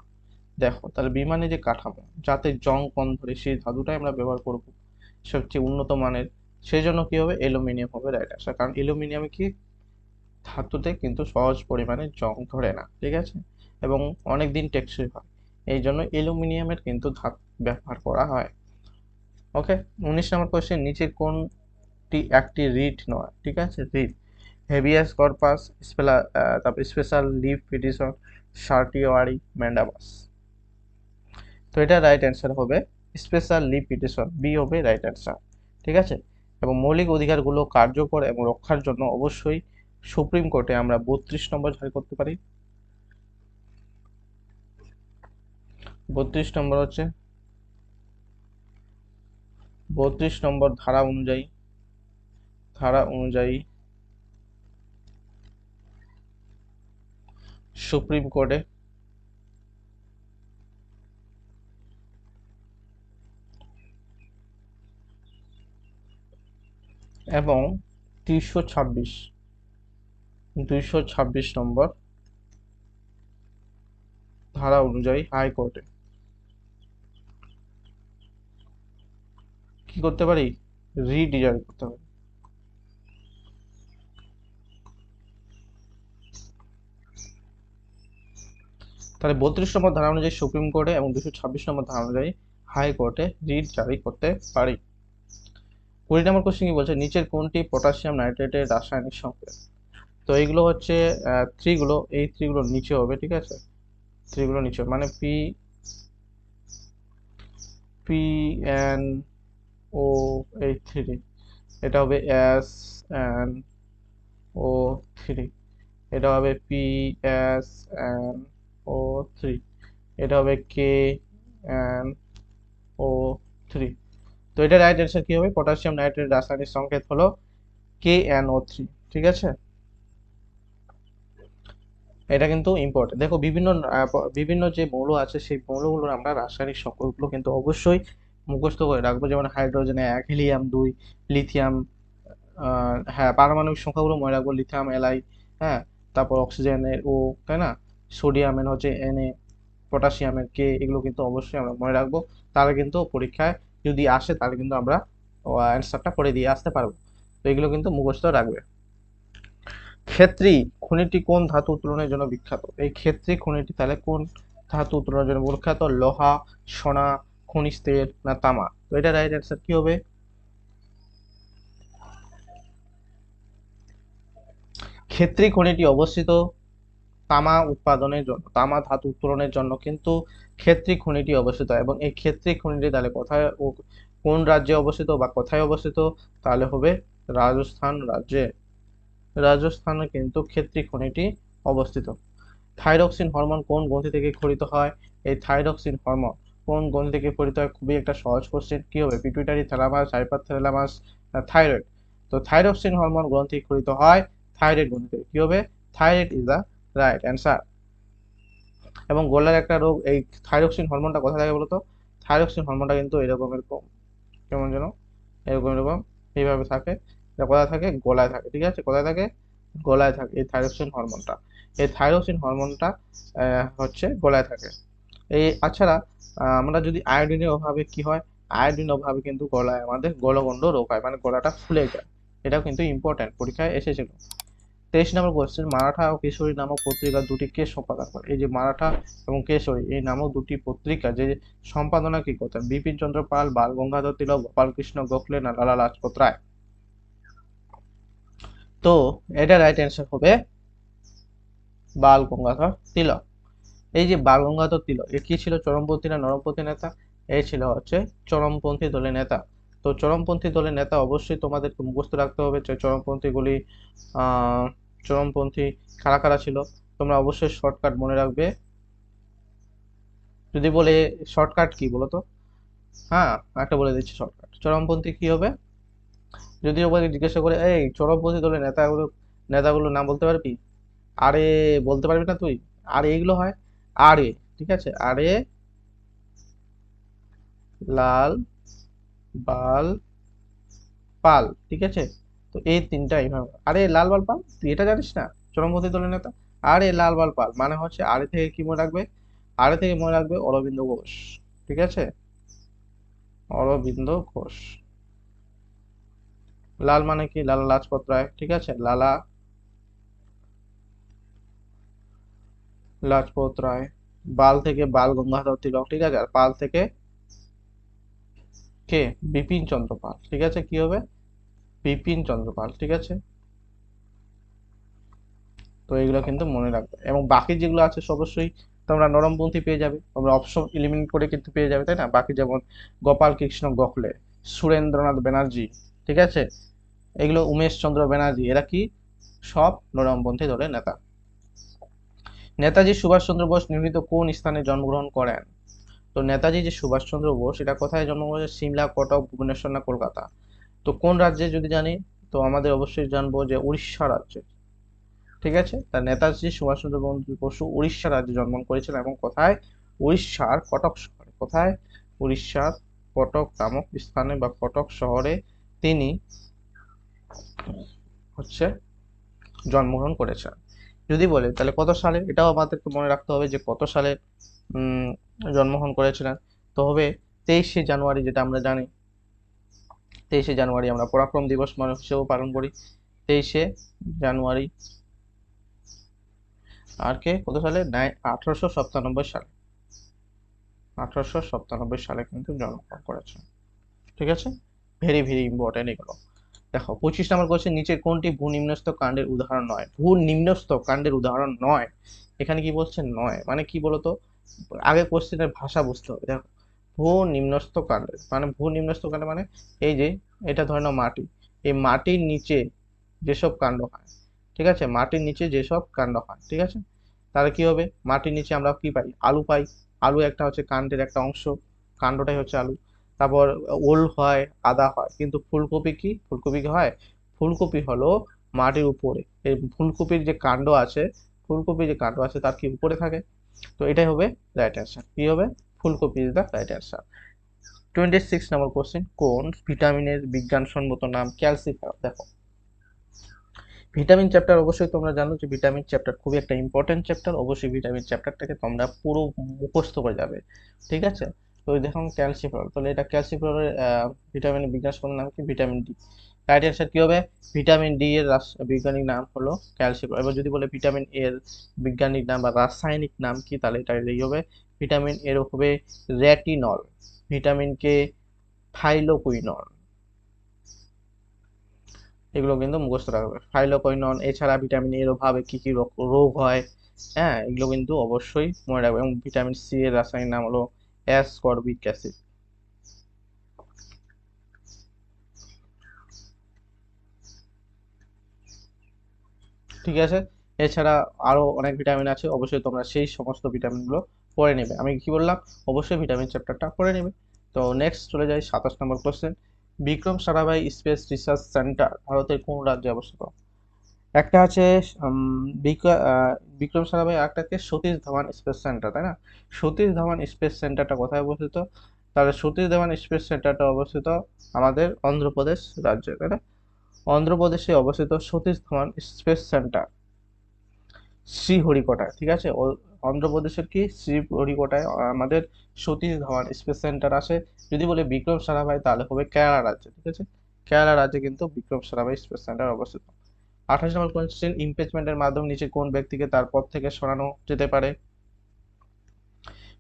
দেখো তাহলে বিমানে যে কাঠামো যাতে জং কম ধরে সেই ধাতুটাই আমরা ব্যবহার করব সবচেয়ে উন্নত মানের, সেই জন্য কি হবে, অ্যালুমিনিয়াম হবে রাইট অ্যান্সার। কারণ অ্যালুমিনিয়ামে কি ধাতুতে কিন্তু সহজ পরিমাণে জং ধরে না, ঠিক আছে, এবং অনেক দিন টেকসই হয়, এই জন্য অ্যালুমিনিয়ামের কিন্তু ধাতু ব্যবহার করা হয়। ওকে, 19 নম্বর কোশ্চেন, নিচের কোনটি একটি রিট নয়, ঠিক আছে, রিট, হেভিয়াস কর্পাস, তারপর স্পেশাল লিভ পিটিশন, সার্টিওয়ারি ম্যান্ডাবাস। তো এটা রাইট অ্যান্সার হবে স্পেশাল লিভ পিটিশন, বি হবে রাইট অ্যান্সার, ঠিক আছে। এবং মৌলিক অধিকারগুলো কার্যকর এবং রক্ষার জন্য অবশ্যই সুপ্রিম কোর্টে আমরা 32 নম্বর জারি করতে পারি। 32 নম্বর হচ্ছে 32 নম্বর ধারা অনুযায়ী সুপ্রিম কোর্টে এবং 226 নম্বর ধারা অনুযায়ী হাইকোর্টে কি করতে পারি, রিট জারি করতে পারি। তাহলে 32 নম্বর ধারা অনুযায়ী সুপ্রিম কোর্টে এবং 226 নম্বর ধারা অনুযায়ী হাইকোর্টে রিট জারি করতে পারি। 20 নম্বর কোশ্চেন কি বলছে, নিচের কোনটি পটাশিয়াম নাইট্রেটের রাসায়নিক সংকেত। তো এইগুলো হচ্ছে থ্রিগুলো, এই থ্রিগুলো নিচে হবে, ঠিক আছে, থ্রিগুলো নিচে মানে পি পি এন ও এই থ্রি, এটা হবে এস এন ও থ্রি, এটা হবে P S N O three, এটা হবে কে এন ও থ্রি। তো এটা রাইট অ্যান্সার কি হবে, পটাশিয়াম নাইট্রেট রাসায়নিক সংকেত হলো KNO3, ঠিক আছে। এটা কিন্তু ইম্পর্টেন্ট, দেখো বিভিন্ন যে মৌল আছে সেই মৌলগুলোর আমরা রাসায়নিক সংকেতগুলো কিন্তু অবশ্যই মুখস্থ করে রাখবো, যেমন হাইড্রোজেনে 1, হিলিয়াম 2, লিথিয়াম, হ্যাঁ পারমাণবিক সংখ্যাগুলো মনে রাখবো, লিথিয়াম Li, হ্যাঁ, তারপর অক্সিজেনের O, তাই না, সোডিয়ামের হচ্ছে Na, পটাশিয়ামের K, এগুলো কিন্তু অবশ্যই আমরা মনে রাখবো, তাহলে কিন্তু পরীক্ষায় যদি আসে তাহলে কিন্তু আমরা অ্যান্সারটা করে দিয়ে আসতে পারবো। তো এগুলো কিন্তু মুখস্থ রাখবে। ক্ষেত্রী খনিটি কোন ধাতু উত্তোলনের জন্য বিখ্যাত, এই ক্ষেত্রী খনিটি তাহলে কোন ধাতু উত্তোলনের জন্য বিখ্যাত, লোহা, সোনা, খনিজ তেল না তামা। তো এটা রাইট অ্যান্সার কি হবে, ক্ষেত্রী খনিটি অবস্থিত তামা উৎপাদনের জন্য, তামা ধাতু উত্তোলনের জন্য কিন্তু ক্ষেত্রী খনিটি অবস্থিত, এবং এই ক্ষেত্রী খনিটি তাহলে কোথায় ও কোন রাজ্যে অবস্থিত বা কোথায় অবস্থিত, তাহলে হবে রাজস্থান রাজ্যে, রাজস্থানে কিন্তু ক্ষেত্রী খনিটি অবস্থিত। থাইরক্সিন হরমোন কোন গ্রন্থি থেকে ক্ষরিত হয়, এই থাইরক্সিন হরমোন কোন গ্রন্থি থেকে ক্ষরিত হয়, খুবই একটা সহজ কোশ্চেন, কি হবে, পিটুইটারি থ্যালামাস, হাইপোথ্যালামাস, থাইরয়েড। তো থাইরক্সিন হরমোন গ্রন্থিক্ষরিত হয় থাইরয়েড গ্রন্থিতে, কি হবে? Thyroid is the right answer. এবং গলার একটা রোগ, এই থাইরক্সিন হরমোনটা কোথায় থাকে বলতো? থাইরক্সিন হরমোনটা কিন্তু এরকম এরকম কেমন যেন এরকম এরকম এইভাবে থাকে। এটা কোথায় থাকে? গলায় থাকে, ঠিক আছে? কোথায় থাকে? গলায় থাকে এই থাইরক্সিন হরমোনটা। এই থাইরক্সিন হরমোনটা হচ্ছে গলায় থাকে। এই তাছাড়া আমরা যদি আয়োডিনের অভাবে কি হয়? আয়োডিন অভাবে কিন্তু গলায় আমাদের গলগণ্ড রোগ হয়, মানে গলাটা ফুলে যায়। এটাও কিন্তু ইম্পর্টেন্ট, পরীক্ষায় এসেছিল। 23 নম্বর কোশ্চেন, মারাঠা ও কেশরী নামক পত্রিকা দুটি কে সম্পাদনা করে? এই যে মারাঠা এবং কেশরী এই নামক দুটি পত্রিকা যে সম্পাদনা কি করতেন? বিপিন চন্দ্র পাল, বাল গঙ্গাধর তিলক, গোপালকৃষ্ণ গোখলে না লালা লাজপত রায়? তো এটা রাইট অ্যান্সার হবে বাল গঙ্গাধর তিলক। এই যে বাল গঙ্গাধর তিলক এ কি ছিল? চরমপন্থী না নরমপন্থী নেতা? এই ছিল হচ্ছে চরমপন্থী দলের নেতা। তো চরমপন্থী দলের নেতা অবশ্যই তোমাদেরকে মুখস্থ রাখতে হবে যে চরমপন্থীগুলি চরমপন্থী কারা কারা ছিল। তোমরা অবশ্যই শর্টকাট মনে রাখবে। যদি বলে শর্টকাট কি বলো তো? হ্যাঁ, একটা বলে দিচ্ছি শর্টকাট। চরমপন্থী কি হবে? যদি ওকে জিজ্ঞাসা করে এই চরমপন্থী দলের নেতাগুলোর নাম বলতে পারবি? আরে বলতে পারবি না তুই? আর এইগুলো হয় আরে, ঠিক আছে? আরে লাল, বাল, পাল, ঠিক আছে? তো এই তিনটা এইভাবে, আরে লাল বাল পাল, তুই এটা জানিস না? চরমপন্থী দলের নেতা আরে লাল বাল পাল মানে হচ্ছে আরে থেকে কি মনে রাখবে? আরে থেকে মনে রাখবে অরবিন্দ ঘোষ, ঠিক আছে? অরবিন্দ ঘোষ। লাল মানে কি? লালা লাজপত রায়, ঠিক আছে? লালা লাজপত রায়। বাল থেকে বাল গঙ্গাধর তিলক, ঠিক আছে? আর পাল থেকে কে? বিপিন চন্দ্র পাল, ঠিক আছে? কি হবে? বিপিন চন্দ্র পাল, ঠিক আছে? তো এগুলো কিন্তু মনে রাখবে। এবং বাকি যেগুলো আছে অবশ্যই তোমরা নরমপন্থী পেয়ে যাবে, তোমরা অপশন এলিমিনেট করে কিন্তু পেয়ে যাবে, তাই না? বাকি যেমন গোপাল কৃষ্ণ গোখলে, সুরেন্দ্রনাথ ব্যানার্জি, ঠিক আছে? এগুলো উমেশ চন্দ্র ব্যানার্জি, এরা কি? সব নরমপন্থী দলের নেতা। নেতাজি সুভাষচন্দ্র বোস নির্মিত কোন স্থানে জন্মগ্রহণ করেন? তো নেতাজি যে সুভাষচন্দ্র বোস এটা কোথায় জন্মগ্রহণ করেছে? সিমলা, কটক, ভুবনেশ্বর না কলকাতা? তো কোন রাজ্যে যদি জানি, তো আমাদের অবশ্যই জানবো যে উড়িষ্যা রাজ্যে, ঠিক আছে? তার নেতাজি সুভাষচন্দ্র বসু উড়িষ্যা রাজ্যে জন্মগ্রহণ করেছিলেন এবং কোথায়? উড়িষ্যার কটক শহরে। কোথায়? উড়িষ্যার কটক নামক স্থানে বা কটক শহরে তিনি হচ্ছে জন্মগ্রহণ করেছেন। যদি বলে তাহলে কত সালে, এটাও আমাদেরকে মনে রাখতে হবে যে কত সালে উম জন্মগ্রহণ করেছিলেন। তো হবে 23শে জানুয়ারি, যেটা আমরা জানি 23শে জানুয়ারি আমরা পরাক্রম দিবস মানে হিসেবেও পালন করি। 23শে জানুয়ারি। আর কে কত সালে? 1897 সালে। 1897 সালে কিন্তু জন্মগ্রহণ করেছেন, ঠিক আছে? ভেরি ভেরি ইম্পর্টেন্ট এগুলো। দেখো 25 নম্বর কোশ্চেন, নিচের কোনটি ভূনিম্নস্থ কাণ্ডের উদাহরণ নয়? ভূনিম্নস্থ কাণ্ডের উদাহরণ নয়, এখানে কি বলছে নয় মানে কি বলতো? আগে কোশ্চেনের ভাষা বুঝতে হবে। দেখো ভূনিম্নস্থ কাণ্ডের মানে, ভূনিম্নস্থ কাণ্ড মানে এই যে এটা ধরে নাও মাটি, এই মাটির নিচে যেসব কাণ্ড হয়, ঠিক আছে? মাটির নিচে যেসব কাণ্ড হয়, ঠিক আছে? তাহলে কি হবে? মাটির নিচে আমরা কি পাই? আলু পাই। আলু একটা হচ্ছে কাণ্ডের একটা অংশ, কাণ্ডটাই হচ্ছে আলু। তারপর ওল হয়, আদা হয়, কিন্তু ফুলকপি কি? ফুলকপি কি হয়? ফুলকপি হলো মাটির উপরে। এই ফুলকপির যে কাণ্ড আছে, ফুলকপির যে কাণ্ড আছে তার কি উপরে থাকে? তো এটাই হবে রাইট অ্যান্সার। কি হবে? ফুলকপি is the right answer. 26 number question, কোন ভিটামিনের বিজ্ঞানসম্মত নাম ক্যালসিফার? দেখো ভিটামিন চ্যাপ্টার অবশ্যই তোমরা জানো যে ভিটামিন চ্যাপ্টার খুবই একটা ইম্পর্টেন্ট চ্যাপ্টার, অবশ্যই ভিটামিন চ্যাপ্টারটাকে তোমরা পুরো মুখস্থ করে যাবে, ঠিক আছে? তো ওই দেখুন ক্যালসিফার, তাহলে এটা ক্যালসিফারের ভিটামিনের বিজ্ঞানসম্মত নাম কি? Vitamin D. রাইট অ্যান্সার কি হবে? ভিটামিন ডি এর বৈজ্ঞানিক নাম হলো ক্যালসিফার। এবার যদি বলে ভিটামিন এর বৈজ্ঞানিক নাম বা রাসায়নিক নাম কি, তাহলে এটা এই হবে ভিটামিন এর হবে রেটিনল, ভিটামিন কে থাইলোকুইনল। এগুলো কিন্তু মুখস্থ রাখবে, ফাইলোকুইনন। এছাড়া ভিটামিন এর অভাবে কি কি রোগ হয়, হ্যাঁ এগুলো কিন্তু অবশ্যই মনে রাখবে। এবং ভিটামিন সি এর রাসায়নিক নাম হলো অ্যাসকর্বিক অ্যাসিড, ঠিক আছে? এছাড়া আরো অনেক ভিটামিন আছে, অবশ্যই তোমরা সেই সমস্ত ভিটামিনগুলো পড়ে নেবে। আমি কি বললাম? অবশ্যই ভিটামিন চ্যাপ্টারটা পড়ে নেবে। তো নেক্সট চলে যাই 27 number question, Vikram Sarabhai space research centre ভারতের কোন রাজ্যে অবস্থিত? একটা আছে বিক্রম সারাভাই, একটা আছে সতীশ ধাওয়ান স্পেস সেন্টার, তাই না? সতীশ ধাওয়ান স্পেস সেন্টারটা কোথায় অবস্থিত? তাহলে সতীশ ধাওয়ান স্পেস সেন্টারটা অবস্থিত আমাদের অন্ধ্রপ্রদেশ রাজ্যে, তাই না? অন্ধ্রপ্রদেশে অবস্থিত সতীশ ধাওয়ান স্পেস সেন্টার শ্রীহরিকোটায়, ঠিক আছে? অন্ধ্রপ্রদেশের কি শ্রীহরিকোটায় আমাদের সতীশ ধাওয়ান স্পেস সেন্টার আছে। যদি বলে বিক্রম সারাভাই তাহলে হবে কেরালা রাজ্যে, ঠিক আছে? কেরালা রাজ্যে কিন্তু বিক্রম সারাভাই স্পেস সেন্টার অবস্থিত। 28 নম্বর কোয়েশ্চেন, ইমপিচমেন্টের মাধ্যমে নিচে কোন ব্যক্তিকে তার পদ থেকে সরানো যেতে পারে?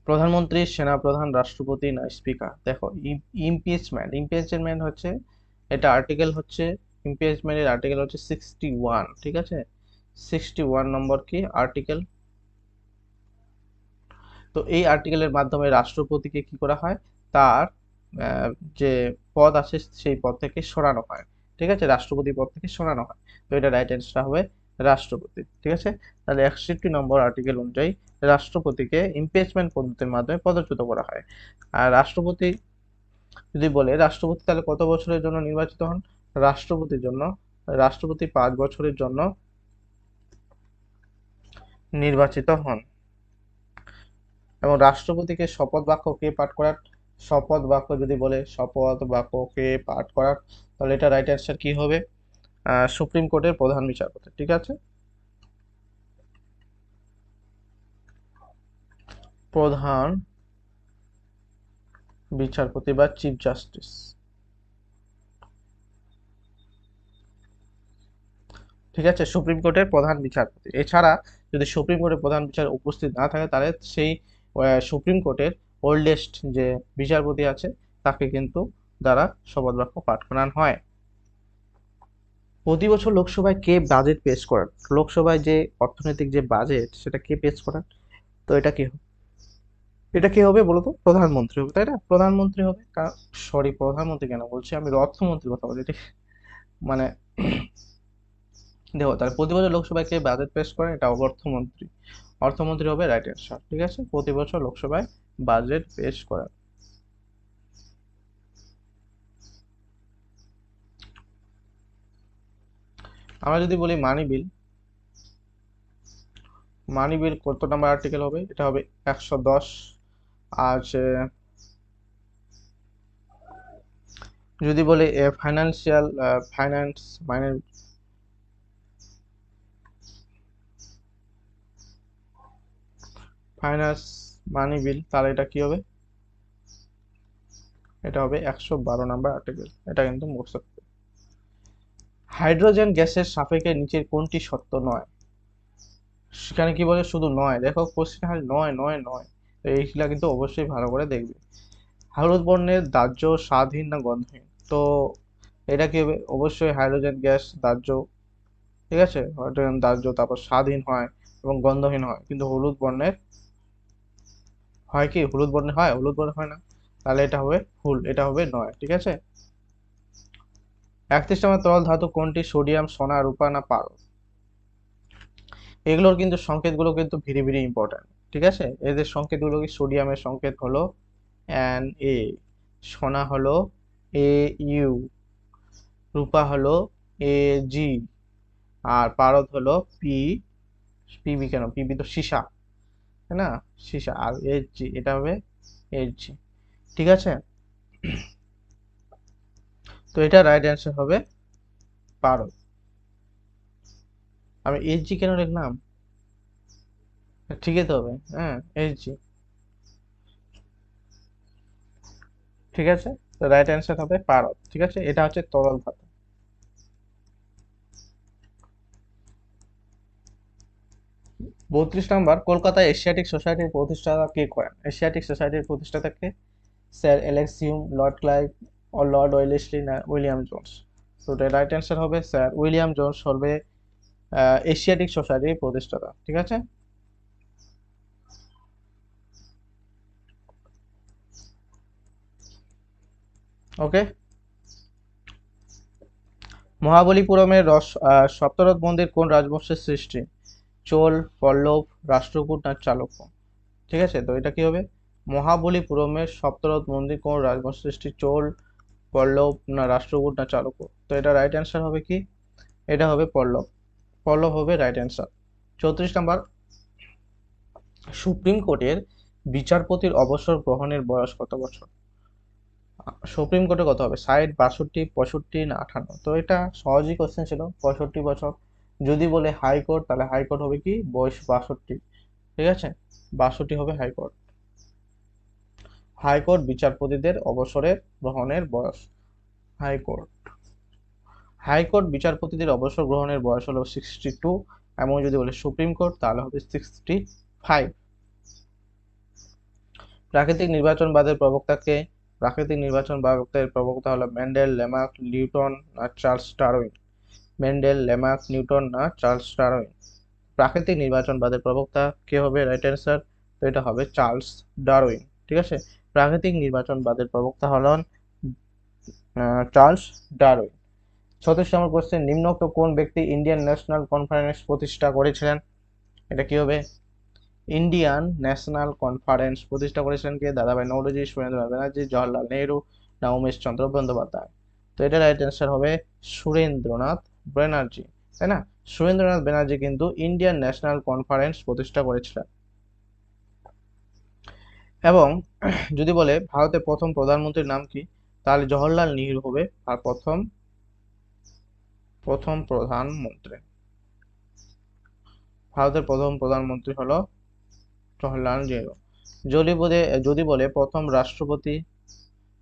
প্রধানমন্ত্রী, সেনাপ্রধান, রাষ্ট্রপতি না স্পিকার? দেখো, ইমপিচমেন্ট হচ্ছে, এটা আর্টিকেল হচ্ছে, ইমপিচমেন্টের আর্টিকেল হচ্ছে 61, ঠিক আছে? 61 নম্বর কি আর্টিকেল। তো এই আর্টিকেলের মাধ্যমে রাষ্ট্রপতিকে কি করা হয়, তার যে পদ আছে সেই পদ থেকে সরানো হয়, ঠিক আছে? রাষ্ট্রপতি পদ থেকে সরানো হয়। তো এটা রাইট অ্যান্সার হবে রাষ্ট্রপতি, ঠিক আছে? তাহলে 61 নম্বর আর্টিকেল অনুযায়ী রাষ্ট্রপতিকে ইমপিচমেন্ট পদ্ধতির মাধ্যমে পদচ্যুত করা হয়। আর রাষ্ট্রপতি, যদি বলে রাষ্ট্রপতি তাহলে কত বছরের জন্য নির্বাচিত হন? রাষ্ট্রপতি 5 বছরের জন্য নির্বাচিত হন। এবং রাষ্ট্রপতিকে শপথ বাক্য কে পাঠ করার? শপথ বাক্য যদি বলে শপথ বাক্য কে পাঠ করার, তাহলে এটা রাইট অ্যান্সার কি হবে? সুপ্রিম কোর্টের প্রধান বিচারপতি, ঠিক আছে? প্রধান বিচারপতি বা চিফ জাস্টিস, ঠিক আছে? সুপ্রিম কোর্টের প্রধান বিচারপতি। এছাড়া যদি সুপ্রিম কোর্টের প্রধান বিচার উপস্থিত না থাকে, তাহলে সেই সুপ্রিম কোর্টের ওল্ডেস্ট যে বিচারপতি আছে তাকে কিন্তু দ্বারা শপথ বাক্য পাঠ করানো হয়। প্রতি বছর লোকসভায় কে বাজেট পেশ করেন? লোকসভায় যে অর্থনৈতিক যে বাজেট সেটা কে পেশ করেন? তো এটা কি হবে বলতো? প্রধানমন্ত্রী হবে, তাই না? প্রধানমন্ত্রী হবে। সরি, প্রধানমন্ত্রী কেন বলছি, আমি অর্থমন্ত্রীর কথা বলছি, ঠিক? মানে দেখো, তাহলে প্রতি বছর লোকসভায় কে বাজেট পেশ করেন? এটা অর্থমন্ত্রী। অর্থমন্ত্রী হবে রাইট অ্যান্সার, ঠিক আছে? প্রতি বছর লোকসভায় বাজেট পেশ করেন। আমরা যদি বলি মানি বিল কত নাম্বার আর্টিকেল হবে? এটা হবে 110। আর যদি বলি ফাইন্যান্স মানে ফাইন্যান্স মানি বিল, তাহলে এটা কি হবে? এটা হবে 112 নাম্বার আর্টিকেল। এটা কিন্তু মুখস্থ রাখবে। হাইড্রোজেন গ্যাসের সাপেক্ষে নিচের কোনটি সত্য নয়? সেখানে কি বলে? শুধু নয়, দেখো কোশ্চেন খালি নয় নয় নয়, তো এইগুলা কিন্তু অবশ্যই ভালো করে দেখবে। হলুদ বর্ণের দাহ্য স্বাদহীন না গন্ধহীন? তো এটা কি হবে? অবশ্যই হাইড্রোজেন গ্যাস দাহ্য, ঠিক আছে? হাইড্রোজেন দাহ্য, তারপর স্বাদহীন হয় এবং গন্ধহীন হয়, কিন্তু হলুদ বর্ণের হয় কি? হলুদ বর্ণের হয়? হলুদ বর্ণের হয় না, তাহলে এটা হবে ভুল, এটা হবে নয়, ঠিক আছে? 31 নম্বর তরল ধাতু কোনটি? সোডিয়াম, সোনা, রূপা না পারদ? এগুলোর কিন্তু সংকেতগুলো কিন্তু ভেরি ভেরি ইম্পর্ট্যান্ট, ঠিক আছে? এদের সংকেতগুলো কি? সোডিয়ামের সংকেত হলো Na, সোনা হলো Au, রূপা হলো Ag, আর পারদ হলো Pb। কেন পিবি? তো সীসা, তাই না? সীসা। আর Hg, এটা হবে Hg, ঠিক আছে? তো এটা রাইট অ্যান্সার হবে পারদ। আমি Hg কেন লিখলাম? ঠিকই তো হবে, হ্যাঁ, Hg, ঠিক আছে? তো রাইট অ্যান্সার হবে পারদ, ঠিক আছে? এটা হচ্ছে তরল ধাতু। 32 নাম্বার, কলকাতায় এশিয়াটিক সোসাইটির প্রতিষ্ঠাতা কে করেন? এশিয়াটিক সোসাইটির প্রতিষ্ঠাতা কে? Sir Alex Hume, lord Clive ও লর্ড ওয়েলেসলি না উইলিয়াম জোন্স? তো এটা রাইট অ্যান্সার হবে স্যার উইলিয়াম জোন্স হবে এশিয়াটিক সোসাইটির প্রতিষ্ঠাতা, ঠিক আছে? ওকে। মহাবলীপুরমের সপ্তরথ মন্দির কোন রাজবংশের সৃষ্টি? চোল, পল্লব, রাষ্ট্রকূট না চালুক্য? ঠিক আছে, তো এটা কি হবে? মহাবলীপুরমের সপ্তরথ মন্দির কোন রাজবংশের সৃষ্টি? চোল, পল্লব না রাষ্ট্রকূট না চালুক্য? তো এটা রাইট অ্যান্সার হবে কি, এটা হবে পল্লব। পল্লব হবে রাইট অ্যান্সার। 34 নাম্বার, সুপ্রিম কোর্টের বিচারপতির অবসর গ্রহণের বয়স কত বছর? সুপ্রিম কোর্টে কত হবে, 60, 62, 65 না 58? তো এটা সহজই কোশ্চেন ছিল, 65 বছর। যদি বলে হাইকোর্ট, তাহলে হাইকোর্ট হবে কি বয়স 62, ঠিক আছে, 62 হবে হাইকোর্ট। হাইকোর্ট বিচারপতিদের অবসরের গ্রহণের বয়স। হাইকোর্ট হাইকোর্ট বিচারপতিদের অবসর গ্রহণের বয়স হলো 62, এবং যদি বলে সুপ্রিম কোর্ট তাহলে হবে 65। প্রাকৃতিক নির্বাচনবাদের প্রবক্তাকে? প্রাকৃতিক নির্বাচনবাদের প্রবক্তা হলো মেন্ডেল, লেমার্ক, নিউটন না চার্লস ডারউইন? মেন্ডেল, লেমার্ক, নিউটন না চার্লস ডারউইন? প্রাকৃতিক নির্বাচনবাদের প্রবক্তা কে হবে রাইট অ্যান্সার? তো এটা হবে চার্লস ডারউইন, ঠিক আছে। প্রাকৃতিক নির্বাচনবাদের প্রবক্তা হলেন চার্লস ডারউইন। 36 নম্বর কোশ্চেন, নিম্নোক্ত কোন ব্যক্তি ইন্ডিয়ান ন্যাশনাল কনফারেন্স প্রতিষ্ঠা করেছিলেন? এটা কি হবে, ইন্ডিয়ান ন্যাশনাল কনফারেন্স প্রতিষ্ঠা করেছিলেন কে? দাদাভাই নওরোজি, সুরেন্দ্রনাথ ব্যানার্জি, জওহরলাল নেহরু না উমেশ চন্দ্র বন্দ্যোপাধ্যায়? তো এটা রাইট অ্যান্সার হবে সুরেন্দ্রনাথ ব্যানার্জি, তাই না? সুরেন্দ্রনাথ ব্যানার্জি কিন্তু ইন্ডিয়ান ন্যাশনাল কনফারেন্স প্রতিষ্ঠা করেছিলেন। এবং যদি বলে ভারতের প্রথম প্রধানমন্ত্রীর নাম কি, তাহলে জওহরলাল নেহরু হবে আর প্রথম প্রধানমন্ত্রী। ভারতের প্রথম প্রধানমন্ত্রী হলো জওহরলাল নেহরু। যদি বলে প্রথম রাষ্ট্রপতি,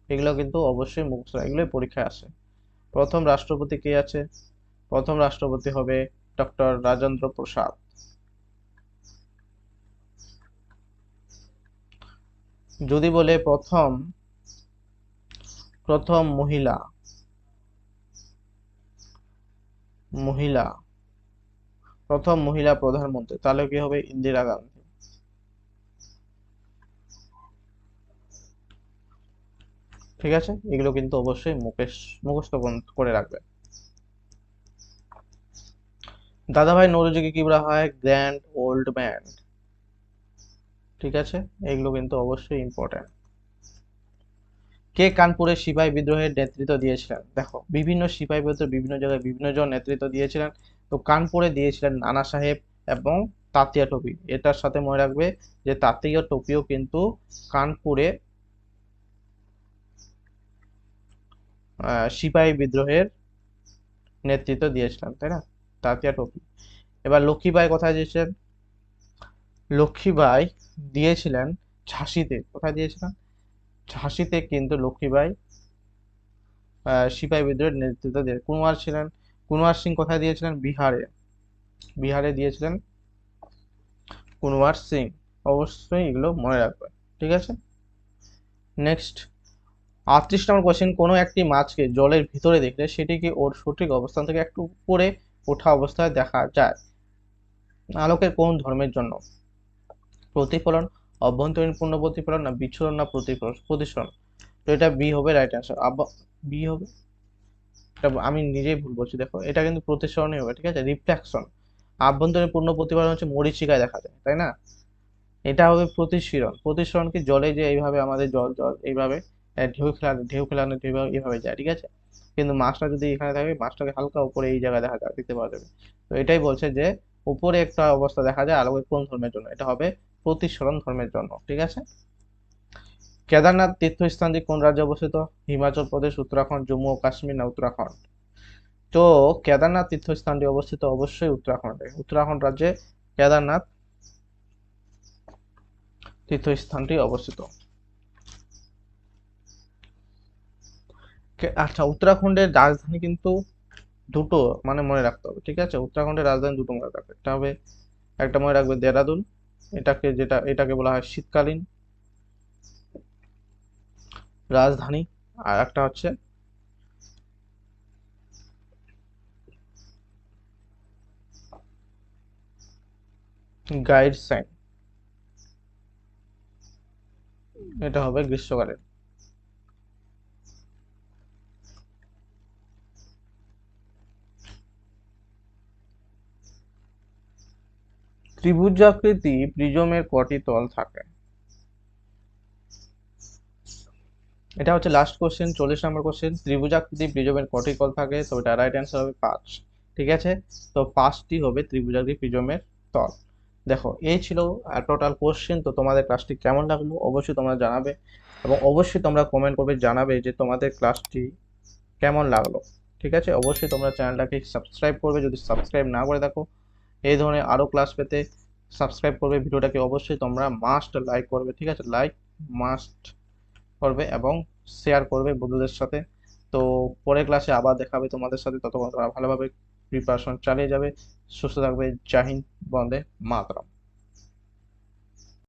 এগুলো কিন্তু অবশ্যই মুখস্থ, এগুলোই পরীক্ষায় আসে। প্রথম রাষ্ট্রপতি কে আছে? প্রথম রাষ্ট্রপতি হবে ডক্টর রাজেন্দ্র প্রসাদ। যদি বলে প্রথম মহিলা প্রথম মহিলা প্রধানমন্ত্রী, তাহলে কি হবে ইন্দিরা গান্ধী। ঠিক আছে, এগুলো কিন্তু অবশ্যই মুখস্থ করে রাখবে। দাদাভাই নওরোজিকে কি বলা হয়? গ্র্যান্ড ওল্ড ম্যান, ঠিক আছে, এগুলো কিন্তু অবশ্যই ইম্পর্টেন্ট। কে কানপুরে সিপাহী বিদ্রোহের নেতৃত্ব দিয়েছিলেন? দেখো বিভিন্ন সিপাহী বিদ্রোহ বিভিন্ন জায়গায় বিভিন্ন জন নেতৃত্ব দিয়েছিলেন। তো কানপুরে দিয়েছিলেন নানা সাহেব এবং তাতিয়া টোপি। এটার সাথে মনে রাখবে যে তাতিয়া টোপিও কিন্তু কানপুরে সিপাহী বিদ্রোহের নেতৃত্ব দিয়েছিলেন, তাই না? তাতিয়া টোপি। এবার লক্ষ্মীবাঈ কোথায় দিয়েছিলেন? লক্ষ্মীবাঈ দিয়েছিলেন ঝাঁসিতে। কোথায় দিয়েছিলেন? ঝাঁসিতে কিন্তু লক্ষ্মীবাঈ সিপাহী বিদ্রোহের নেতৃত্ব দিয়ে। কুনওয়ার সিং কোথায় দিয়েছিলেন? বিহারে দিয়েছিলেন কুনওয়ার সিং। অবশ্যই এগুলো মনে রাখবে, ঠিক আছে। নেক্সট 38 নম্বর কোশ্চেন, কোনো একটি মাছকে জলের ভিতরে দেখলে সেটিকে ওর সঠিক অবস্থান থেকে একটু উপরে ওঠা অবস্থায় দেখা যায় আলোকের কোন ধর্মের জন্য? প্রতিফলন, অভ্যন্তরীণ পূর্ণ প্রতিফলন না বিচ্ছুরণ না প্রতিসরণ? তো এটা বি হবে রাইট অ্যান্সার। বি হবে, এটা আমি নিজেই ভুল বলছি, দেখো এটা কিন্তু প্রতিসরণই হবে, ঠিক আছে। রিফ্লেকশন, আভ্যন্তরীণ পূর্ণ প্রতিফলন হচ্ছে মরীচিকায় দেখা যায়, তাই না? এটা হবে প্রতিসরণ। প্রতিসরণ কি জলে যে এইভাবে আমাদের জল জল এইভাবে ঢেউ খেলানো এইভাবে যায়, ঠিক আছে। কিন্তু মাছটা যদি এখানে থাকে, মাছটাকে হালকা উপরে এই জায়গায় দেখা যায়, দেখতে পাওয়া যাবে। তো এটাই বলছে যে উপরে একটা অবস্থা দেখা যায় আলোকের কোন ধর্মের জন্য, এটা হবে প্রতিসরণ ধর্মের জন্য, ঠিক আছে। কেদারনাথ তীর্থস্থানটি কোন রাজ্যে অবস্থিত? হিমাচল প্রদেশ, উত্তরাখণ্ড, জম্মু ও কাশ্মীর না উত্তরাখণ্ড? তো কেদারনাথ তীর্থস্থানটি অবস্থিত অবশ্যই উত্তরাখণ্ডে। উত্তরাখণ্ড রাজ্যে কেদারনাথ তীর্থস্থানটি অবস্থিত। আচ্ছা, উত্তরাখণ্ডের রাজধানী কিন্তু দুটো, মানে মনে রাখতে হবে, ঠিক আছে। উত্তরাখণ্ডের রাজধানী দুটো মনে রাখবে, একটা মনে রাখবে দেরাদুন, এটাকে বলা হয় শীতকালীন রাজধানী, আর একটা হচ্ছে গাইডসাইন, এটা হবে গ্রীষ্মকালীন। ত্রিভুজাকৃতি প্রিজমের কটি তল থাকে? এটা হচ্ছে লাস্ট কোশ্চেন, 40 নম্বর কোশ্চেন। ত্রিভুজাকৃতি প্রিজমের কটি তল থাকে? তো এটা রাইট অ্যান্সার হবে 5। ঠিক আছে, তো 5টি হবে ত্রিভুজাকৃতি প্রিজমের তল। দেখো এই ছিল টোটাল কোশ্চেন। তো তোমাদের ক্লাসটি কেমন লাগলো অবশ্যই তোমরা জানাবে, এবং অবশ্যই তোমরা কমেন্ট করবে, জানাবে যে তোমাদের ক্লাসটি কেমন লাগলো। ঠিক আছে, অবশ্যই তোমরা চ্যানেলটাকে সাবস্ক্রাইব করবে যদি সাবস্ক্রাইব না করে থাকো। এই ধরনের আরও ক্লাস পেতে সাবস্ক্রাইব করবে, ভিডিওটাকে অবশ্যই তোমরা মাস্ট লাইক করবে। ঠিক আছে, লাইক মাস্ট করবে এবং শেয়ার করবে বন্ধুদের সাথে। তো পরের ক্লাসে আবার দেখা হবে তোমাদের সাথে, ততক্ষণ তোমরা ভালোভাবে প্রিপারেশন চালিয়ে যাবে। সুস্থ থাকবে। জয় হিন্দ, বন্দে মাতরম।